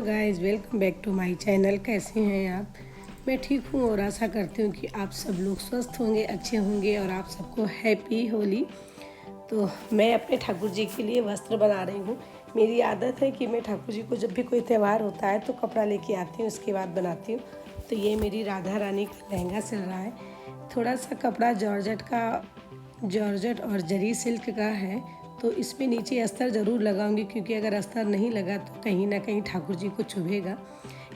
Hello guys, welcome back to my channel. कैसे हैं आप? मैं ठीक हूँ और आशा करती हूँ कि आप सब लोग स्वस्थ होंगे, अच्छे होंगे और आप सबको हैप्पी होली। तो मैं अपने ठाकुर जी के लिए वस्त्र बना रही हूँ। मेरी आदत है कि मैं ठाकुर जी को जब भी कोई त्यौहार होता है तो कपड़ा लेके आती हूँ, उसके बाद बनाती हूँ। तो ये मेरी राधा रानी का लहंगा चल रहा है। थोड़ा सा कपड़ा जॉर्जेट और जरी सिल्क का है, तो इसमें नीचे अस्तर ज़रूर लगाऊंगी, क्योंकि अगर अस्तर नहीं लगा तो कहीं ना कहीं ठाकुर जी को चुभेगा।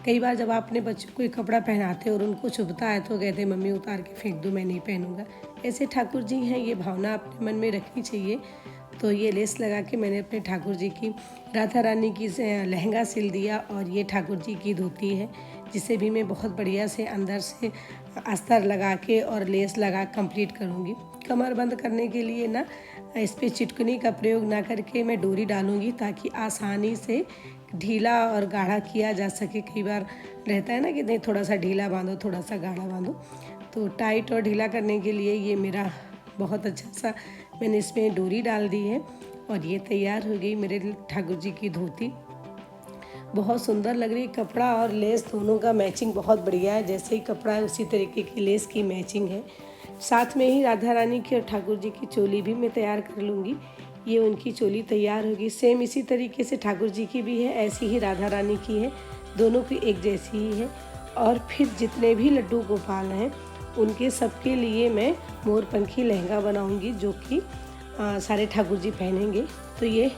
कई बार जब आप अपने बच्चों को कपड़ा पहनाते और उनको चुभता है तो कहते मम्मी उतार के फेंक दो, मैं नहीं पहनूंगा। ऐसे ठाकुर जी हैं, ये भावना अपने मन में रखनी चाहिए। तो ये लेस लगा के मैंने अपने ठाकुर जी की राधा रानी की लहंगा सिल दिया, और ये ठाकुर जी की धोती है, जिसे भी मैं बहुत बढ़िया से अंदर से अस्तर लगा के और लेस लगा कंप्लीट करूँगी। कमर बंद करने के लिए ना इस पर चिटकनी का प्रयोग ना करके मैं डोरी डालूँगी, ताकि आसानी से ढीला और गाढ़ा किया जा सके। कई बार रहता है ना कि नहीं, थोड़ा सा ढीला बांधो, थोड़ा सा गाढ़ा बांधो। तो टाइट और ढीला करने के लिए ये मेरा बहुत अच्छा सा मैंने इसमें डोरी डाल दी है, और ये तैयार हो गई मेरे ठाकुर जी की धोती। बहुत सुंदर लग रही है। कपड़ा और लेस दोनों का मैचिंग बहुत बढ़िया है। जैसे ही कपड़ा है उसी तरीके की लेस की मैचिंग है। साथ में ही राधा रानी की और ठाकुर जी की चोली भी मैं तैयार कर लूँगी। ये उनकी चोली तैयार होगी। सेम इसी तरीके से ठाकुर जी की भी है, ऐसी ही राधा रानी की है, दोनों की एक जैसी ही है। और फिर जितने भी लड्डू गोपाल हैं उनके सबके लिए मैं मोरपंखी लहंगा बनाऊंगी, जो कि सारे ठाकुर जी पहनेंगे। तो ये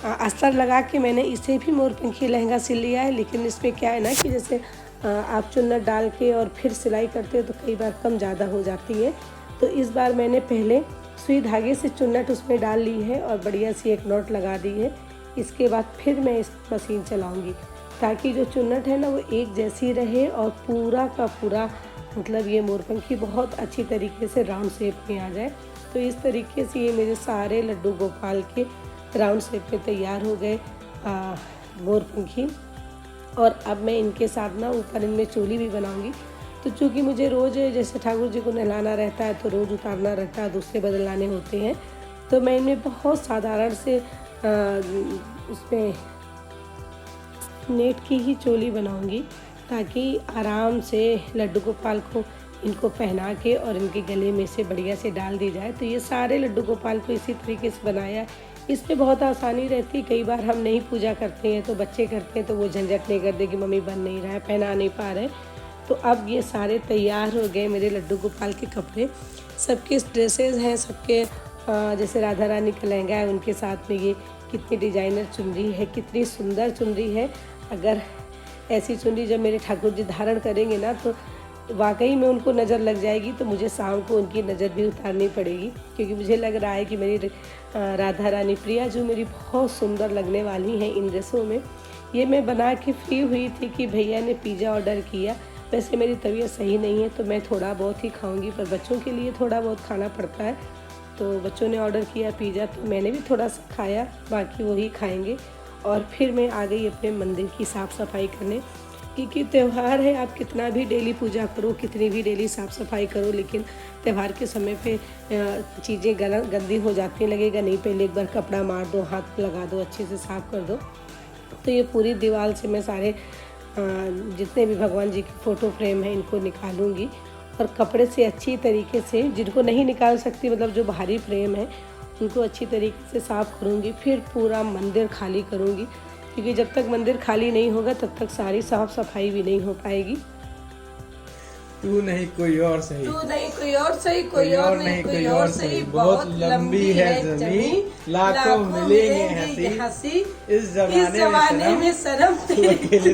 अस्तर लगा के मैंने इसे भी मोरपंखी लहंगा सिल लिया है। लेकिन इसमें क्या है ना कि जैसे आप चुन्नट डाल के और फिर सिलाई करते हो तो कई बार कम ज़्यादा हो जाती है। तो इस बार मैंने पहले सुई धागे से चुन्नट उसमें डाल ली है और बढ़िया सी एक नॉट लगा दी है। इसके बाद फिर मैं इस मशीन चलाऊँगी, ताकि जो चुन्नट है ना वो एक जैसी रहे और पूरा का पूरा मतलब ये मोरपंखी बहुत अच्छी तरीके से राउंड शेप में आ जाए। तो इस तरीके से ये मेरे सारे लड्डू गोपाल के राउंड शेप में तैयार हो गए मोरपंखी। और अब मैं इनके साथ ना ऊपर इनमें चोली भी बनाऊंगी। तो चूँकि मुझे रोज़ जैसे ठाकुर जी को नहलाना रहता है तो रोज़ उतारना रहता है, दूसरे बदलाने होते हैं, तो मैं इनमें बहुत साधारण से उसमें नेट की ही चोली बनाऊंगी, ताकि आराम से लड्डू गोपाल को इनको पहना के और इनके गले में से बढ़िया से डाल दी जाए। तो ये सारे लड्डू गोपाल को इसी तरीके से बनाया। इस पे बहुत आसानी रहती है। कई बार हम नहीं पूजा करते हैं तो बच्चे करते हैं, तो वो झंझट नहीं करते कि मम्मी बन नहीं रहा है, पहना नहीं पा रहे। तो अब ये सारे तैयार हो गए मेरे लड्डू गोपाल के कपड़े। सबके ड्रेसेस हैं, सबके जैसे राधा रानी का लहंगा है, उनके साथ में ये कितनी डिजाइनर चुनरी है, कितनी सुंदर चुनरी है। अगर ऐसी चुनरी जब मेरे ठाकुर जी धारण करेंगे ना तो वाकई में उनको नज़र लग जाएगी। तो मुझे शाम को उनकी नज़र भी उतारनी पड़ेगी, क्योंकि मुझे लग रहा है कि मेरी राधा रानी प्रिया जो मेरी बहुत सुंदर लगने वाली हैं इन ड्रेसों में। ये मैं बना के फ्री हुई थी कि भैया ने पिज़्ज़ा ऑर्डर किया। वैसे मेरी तबीयत सही नहीं है तो मैं थोड़ा बहुत ही खाऊंगी, पर बच्चों के लिए थोड़ा बहुत खाना पड़ता है। तो बच्चों ने ऑर्डर किया पिज़्ज़ा, तो मैंने भी थोड़ा सा खाया, बाकी वही खाएंगे। और फिर मैं आ गई अपने मंदिर की साफ़ सफाई करने, क्योंकि त्यौहार है। आप कितना भी डेली पूजा करो, कितनी भी डेली साफ़ सफाई करो, लेकिन त्यौहार के समय पे चीज़ें गंदी हो जाती हैं। लगेगा नहीं, पहले एक बार कपड़ा मार दो, हाथ लगा दो, अच्छे से साफ़ कर दो। तो ये पूरी दीवार से मैं सारे जितने भी भगवान जी के फ़ोटो फ्रेम हैं इनको निकालूंगी, और कपड़े से अच्छी तरीके से, जिनको नहीं निकाल सकती मतलब जो भारी फ्रेम है उनको अच्छी तरीके से साफ़ करूंगी। फिर पूरा मंदिर खाली करूंगी, क्योंकि जब तक मंदिर खाली नहीं होगा तब तक सारी साफ सफाई भी नहीं हो पाएगी। तू नहीं कोई और सही, तू नहीं कोई और सही, कोई और नहीं कोई और सही, बहुत लंबी है जमीन, लाखों मिलेंगे हंसी, इस जमाने में शर्म तू अकेली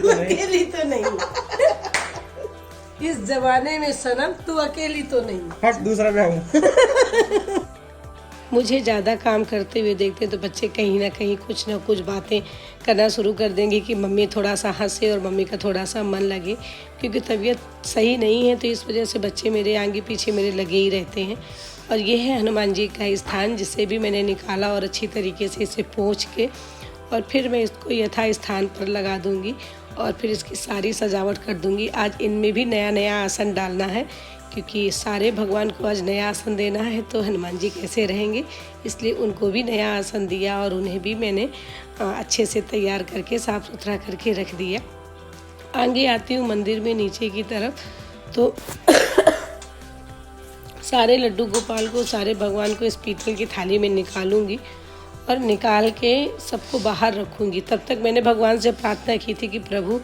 तो नहीं। इस जमाने में सनम तू अकेली तो नहीं। हट, दूसरा मैं हूँ। मुझे ज़्यादा काम करते हुए देखते तो बच्चे कहीं ना कहीं कुछ ना कुछ बातें करना शुरू कर देंगे कि मम्मी थोड़ा सा हंसे और मम्मी का थोड़ा सा मन लगे, क्योंकि तबीयत सही नहीं है। तो इस वजह से बच्चे मेरे आगे पीछे मेरे लगे ही रहते हैं। और ये है हनुमान जी का स्थान, जिसे भी मैंने निकाला और अच्छी तरीके से इसे पोंछ के और फिर मैं इसको यथा स्थान पर लगा दूंगी और फिर इसकी सारी सजावट कर दूंगी। आज इनमें भी नया नया आसन डालना है, क्योंकि सारे भगवान को आज नया आसन देना है, तो हनुमान जी कैसे रहेंगे, इसलिए उनको भी नया आसन दिया और उन्हें भी मैंने अच्छे से तैयार करके साफ़ सुथरा करके रख दिया। आगे आती हूँ मंदिर में नीचे की तरफ, तो सारे लड्डू गोपाल को, सारे भगवान को इस पीतल की थाली में निकालूंगी और निकाल के सबको बाहर रखूंगी। तब तक मैंने भगवान से प्रार्थना की थी कि प्रभु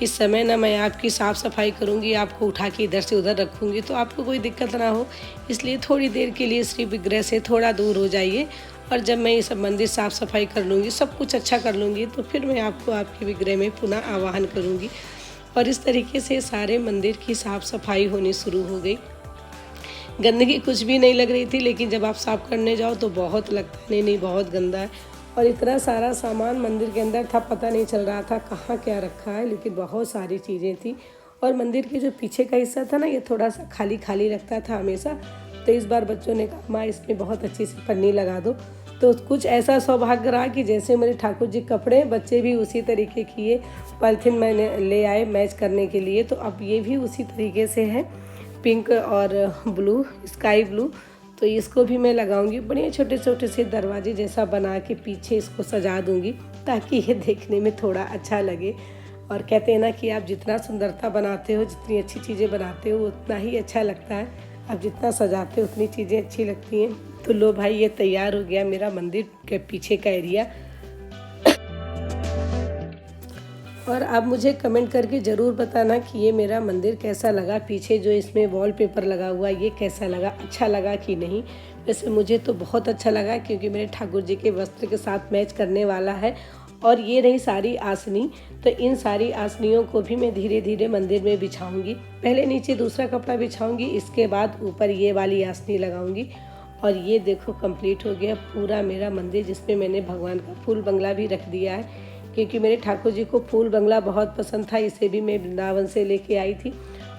इस समय ना मैं आपकी साफ़ सफाई करूंगी, आपको उठा के इधर से उधर रखूंगी तो आपको कोई दिक्कत ना हो, इसलिए थोड़ी देर के लिए श्री विग्रह से थोड़ा दूर हो जाइए और जब मैं ये सब मंदिर साफ़ सफाई कर लूँगी, सब कुछ अच्छा कर लूँगी, तो फिर मैं आपको आपके विग्रह में पुनः आवाहन करूँगी। और इस तरीके से सारे मंदिर की साफ़ सफाई होनी शुरू हो गई। गंदगी कुछ भी नहीं लग रही थी, लेकिन जब आप साफ़ करने जाओ तो बहुत लगता है नहीं बहुत गंदा है। और इतना सारा सामान मंदिर के अंदर था, पता नहीं चल रहा था कहाँ क्या रखा है, लेकिन बहुत सारी चीज़ें थी। और मंदिर के जो पीछे का हिस्सा था ना, ये थोड़ा सा खाली खाली लगता था हमेशा, तो इस बार बच्चों ने कहा माँ इसमें बहुत अच्छी सी पन्नी लगा दो। तो कुछ ऐसा सौभाग्य रहा कि जैसे मेरे ठाकुर जी कपड़े, बच्चे भी उसी तरीके किए, पॉलिथीन मैंने ले आए मैच करने के लिए। तो अब ये भी उसी तरीके से है, पिंक और ब्लू, स्काई ब्लू। तो इसको भी मैं लगाऊंगी, बढ़िया छोटे छोटे से दरवाजे जैसा बना के पीछे इसको सजा दूंगी, ताकि ये देखने में थोड़ा अच्छा लगे। और कहते हैं ना कि आप जितना सुंदरता बनाते हो, जितनी अच्छी चीज़ें बनाते हो, उतना ही अच्छा लगता है। आप जितना सजाते हो उतनी चीज़ें अच्छी लगती हैं। तो लो भाई, ये तैयार हो गया मेरा मंदिर के पीछे का एरिया। और आप मुझे कमेंट करके ज़रूर बताना कि ये मेरा मंदिर कैसा लगा, पीछे जो इसमें वॉलपेपर लगा हुआ ये कैसा लगा, अच्छा लगा कि नहीं। वैसे मुझे तो बहुत अच्छा लगा, क्योंकि मेरे ठाकुर जी के वस्त्र के साथ मैच करने वाला है। और ये रही सारी आसनी, तो इन सारी आसनियों को भी मैं धीरे धीरे मंदिर में बिछाऊंगी। पहले नीचे दूसरा कपड़ा बिछाऊंगी, इसके बाद ऊपर ये वाली आसनी लगाऊंगी। और ये देखो कंप्लीट हो गया पूरा मेरा मंदिर, जिसमें मैंने भगवान का फूल बंगला भी रख दिया है, क्योंकि मेरे ठाकुर जी को फूल बंगला बहुत पसंद था। इसे भी मैं वृंदावन से लेके आई थी।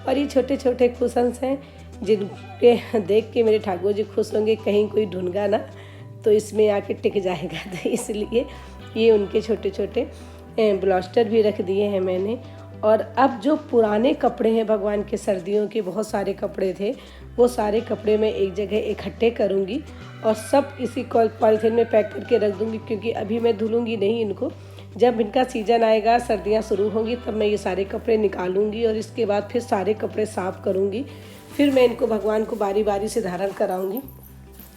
और ये छोटे छोटे कुशन्स हैं, जिन पे देख के मेरे ठाकुर जी खुश होंगे, कहीं कोई ढूंढगा ना तो इसमें आके टिक जाएगा। तो इसलिए ये उनके छोटे छोटे ब्लास्टर भी रख दिए हैं मैंने। और अब जो पुराने कपड़े हैं भगवान के, सर्दियों के बहुत सारे कपड़े थे, वो सारे कपड़े मैं एक जगह इकट्ठे करूँगी और सब इसी पॉलीथीन में पैक करके रख दूँगी, क्योंकि अभी मैं धुलूँगी नहीं इनको। जब इनका सीज़न आएगा, सर्दियाँ शुरू होंगी, तब मैं ये सारे कपड़े निकालूंगी और इसके बाद फिर सारे कपड़े साफ़ करूंगी। फिर मैं इनको भगवान को बारी बारी से धारण कराऊंगी,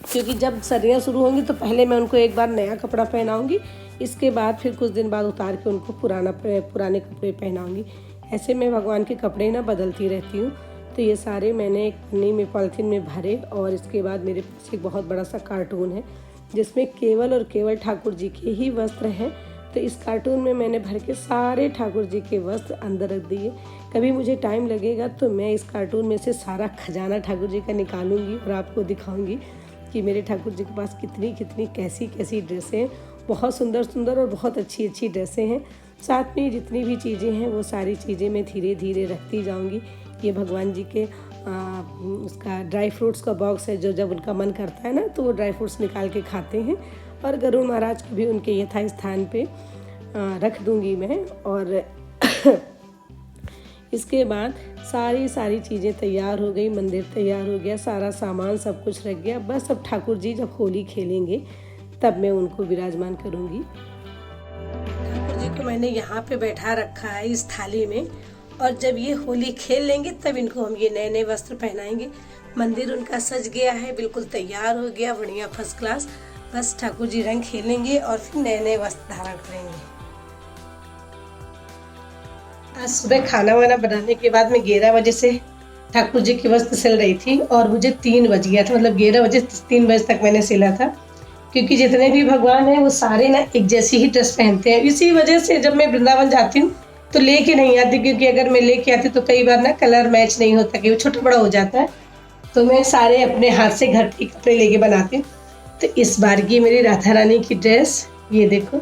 क्योंकि जब सर्दियाँ शुरू होंगी तो पहले मैं उनको एक बार नया कपड़ा पहनाऊंगी, इसके बाद फिर कुछ दिन बाद उतार के उनको पुराने कपड़े पहनाऊंगी। ऐसे मैं भगवान के कपड़े ना बदलती रहती हूँ। तो ये सारे मैंने एक पन्नी में पॉलीथीन में भरे। और इसके बाद मेरे पास एक बहुत बड़ा सा कार्टून है, जिसमें केवल और केवल ठाकुर जी के ही वस्त्र हैं। तो इस कार्टून में मैंने भर के सारे ठाकुर जी के वस्त्र अंदर रख दिए। कभी मुझे टाइम लगेगा तो मैं इस कार्टून में से सारा खजाना ठाकुर जी का निकालूंगी और आपको दिखाऊंगी कि मेरे ठाकुर जी के पास कितनी कितनी कैसी कैसी ड्रेसें हैं। बहुत सुंदर सुंदर और बहुत अच्छी अच्छी ड्रेसें हैं। साथ में जितनी भी चीज़ें हैं वो सारी चीज़ें मैं धीरे धीरे रखती जाऊँगी। ये भगवान जी के उसका ड्राई फ्रूट्स का बॉक्स है, जो जब उनका मन करता है ना तो वो ड्राई फ्रूट्स निकाल के खाते हैं। और गरुड़ महाराज को भी उनके यथा स्थान पे रख दूंगी मैं। और इसके बाद सारी चीज़ें तैयार हो गई, मंदिर तैयार हो गया, सारा सामान सब कुछ रख गया। बस अब ठाकुर जी जब होली खेलेंगे तब मैं उनको विराजमान करूंगी। ठाकुर जी को मैंने यहाँ पे बैठा रखा है इस थाली में, और जब ये होली खेल लेंगे तब इनको हम ये नए नए वस्त्र पहनाएंगे। मंदिर उनका सज गया है, बिल्कुल तैयार हो गया, बढ़िया फर्स्ट क्लास। बस ठाकुर जी रंग खेलेंगे और फिर नए नए वस्त्र धारण करेंगे। आज सुबह खाना वाना बनाने के बाद मैं 11 बजे से ठाकुर जी की वस्त्र सिल रही थी और मुझे 3 बज गया था, मतलब 11 बजे 3 बजे तक मैंने सिला था। क्योंकि जितने भी भगवान हैं वो सारे ना एक जैसी ही ड्रेस पहनते हैं। इसी वजह से जब मैं वृंदावन जाती हूँ तो लेके नहीं आती, क्योंकि अगर मैं लेके आती तो कई बार ना कलर मैच नहीं होता, कि वो छोटा बड़ा हो जाता है। तो मैं सारे अपने हाथ से घर के कपड़े लेके बनाती हूँ। तो इस बार की मेरी राधा रानी की ड्रेस ये देखो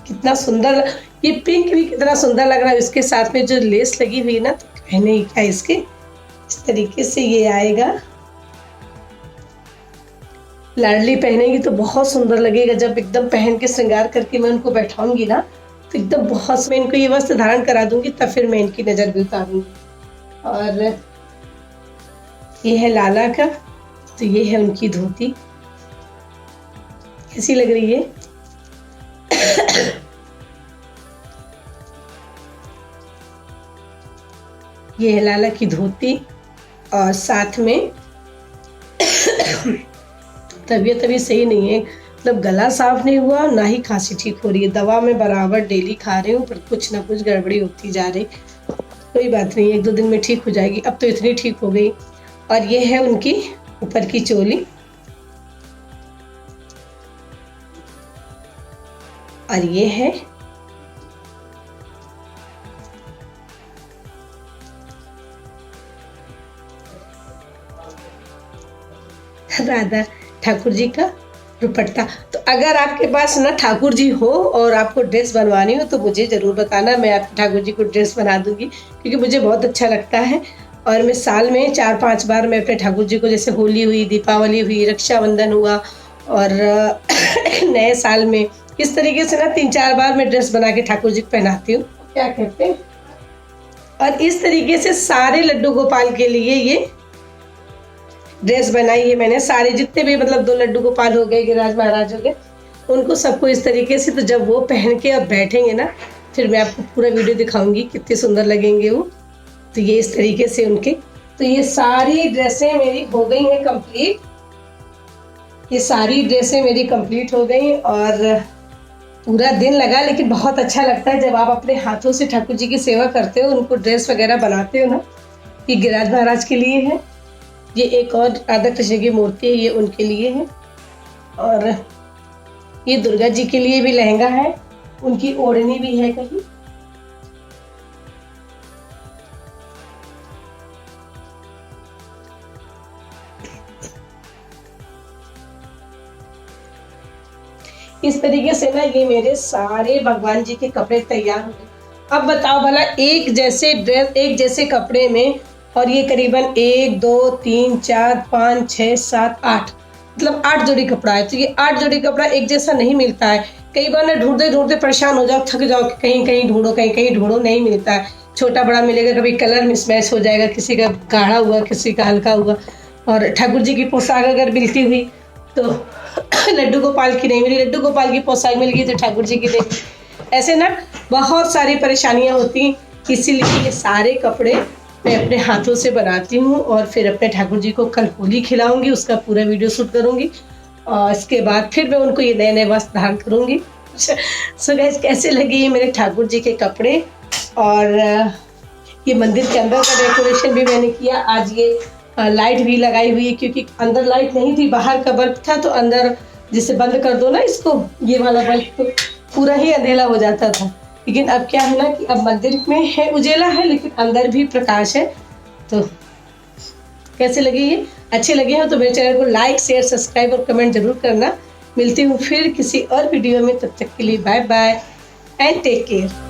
कितना सुंदर, ये पिंक भी कितना सुंदर लग रहा है। इसके साथ में जो लेस लगी हुई ना, तो कहने ही क्या, इसके इस तरीके से ये आएगा। लाडली पहनेगी तो बहुत सुंदर लगेगा। जब एकदम पहन के श्रृंगार करके मैं उनको बैठाऊंगी ना तो एकदम बहुत, मैं इनको ये वस्त्र धारण करा दूंगी, तब फिर मैं इनकी नज़र भी उतारूंगी। और ये है लाला का, तो ये है उनकी धोती। कैसी लग रही है? ये है लाला की धोती और साथ में तबीयत अभी सही नहीं है, मतलब गला साफ नहीं हुआ, ना ही खांसी ठीक हो रही है। दवा मैं बराबर डेली खा रही हूँ पर कुछ ना कुछ गड़बड़ी होती जा रही। कोई बात नहीं, 1-2 दिन में ठीक हो जाएगी। अब तो इतनी ठीक हो गई। और ये है उनकी ऊपर की चोली, और ये है राधा ठाकुर जी का दुपट्टा। तो अगर आपके पास ना ठाकुर जी हो और आपको ड्रेस बनवानी हो तो मुझे ज़रूर बताना, मैं आपके ठाकुर जी को ड्रेस बना दूंगी, क्योंकि मुझे बहुत अच्छा लगता है। और मैं साल में 4-5 बार मैं अपने ठाकुर जी को, जैसे होली हुई, दीपावली हुई, रक्षाबंधन हुआ और नए साल में, इस तरीके से ना 3-4 बार मैं ड्रेस बना के ठाकुर जी को पहनाती हूँ। क्या कहते हैं? और इस तरीके से सारे लड्डू गोपाल के लिए ये ड्रेस बनाई है मैंने। सारे जितने भी, मतलब 2 लड्डू गोपाल हो गए, गिरिराज महाराज हो गए, उनको सबको इस तरीके से। तो जब वो पहन के अब बैठेंगे ना, फिर मैं आपको पूरा वीडियो दिखाऊंगी कितने सुंदर लगेंगे वो। तो ये इस तरीके से उनके, तो ये सारी ड्रेसें मेरी हो गई हैं कंप्लीट। ये सारी ड्रेसें मेरी कंप्लीट हो गई और पूरा दिन लगा, लेकिन बहुत अच्छा लगता है जब आप अपने हाथों से ठाकुर जी की सेवा करते हो, उनको ड्रेस वगैरह बनाते हो ना। ये गिरिराज महाराज के लिए है, ये एक और राधा कृष्ण की मूर्ति है, ये उनके लिए है। और ये दुर्गा जी के लिए भी लहंगा है, उनकी ओढ़नी भी है कहीं। इस तरीके से ना ये मेरे सारे भगवान जी के कपड़े तैयार हो गए। अब बताओ भला, एक जैसे ड्रेस, एक जैसे कपड़े में, और ये करीबन 1 2 3 4 5 6 7 8, मतलब 8 जोड़ी कपड़ा है। तो ये 8 जोड़ी कपड़ा एक जैसा नहीं मिलता है। कई बार ना ढूंढते ढूंढते परेशान हो जाओ, थक जाओ, कहीं कहीं ढूंढो, कहीं कहीं ढूंढो, नहीं मिलता है। छोटा बड़ा मिलेगा, कभी कलर मिसमैच हो जाएगा, किसी का गाढ़ा हुआ, किसी का हल्का हुआ। और ठाकुर जी की पोशाक अगर मिलती हुई तो लड्डू गोपाल की नहीं मिली, लड्डू गोपाल की पोशाक मिल गई तो ठाकुर जी की नहीं। ऐसे ना बहुत सारी परेशानियां होती, इसीलिए ये सारे कपड़े मैं अपने हाथों से बनाती हूँ। और फिर अपने ठाकुर जी को कल होली खिलाऊंगी, उसका पूरा वीडियो शूट करूंगी और इसके बाद फिर मैं उनको ये नए नए वस्त्र धारण करूंगी। सो गाइस, कैसे लगे ये मेरे ठाकुर जी के कपड़े? और ये मंदिर के अंदर का डेकोरेशन भी मैंने किया। आज ये लाइट भी लगाई हुई है, क्योंकि अंदर लाइट नहीं थी, बाहर का बल्ब था, तो अंदर जिसे बंद कर दो ना इसको, ये वाला बल्ब, तो पूरा ही अंधेरा हो जाता था। लेकिन अब क्या है ना कि अब मंदिर में है उजेला है, लेकिन अंदर भी प्रकाश है। तो कैसे लगे ये? अच्छे लगे हो तो मेरे चैनल को लाइक, शेयर, सब्सक्राइब और कमेंट जरूर करना। मिलती हूँ फिर किसी और वीडियो में, तब तक के लिए bye bye and take care.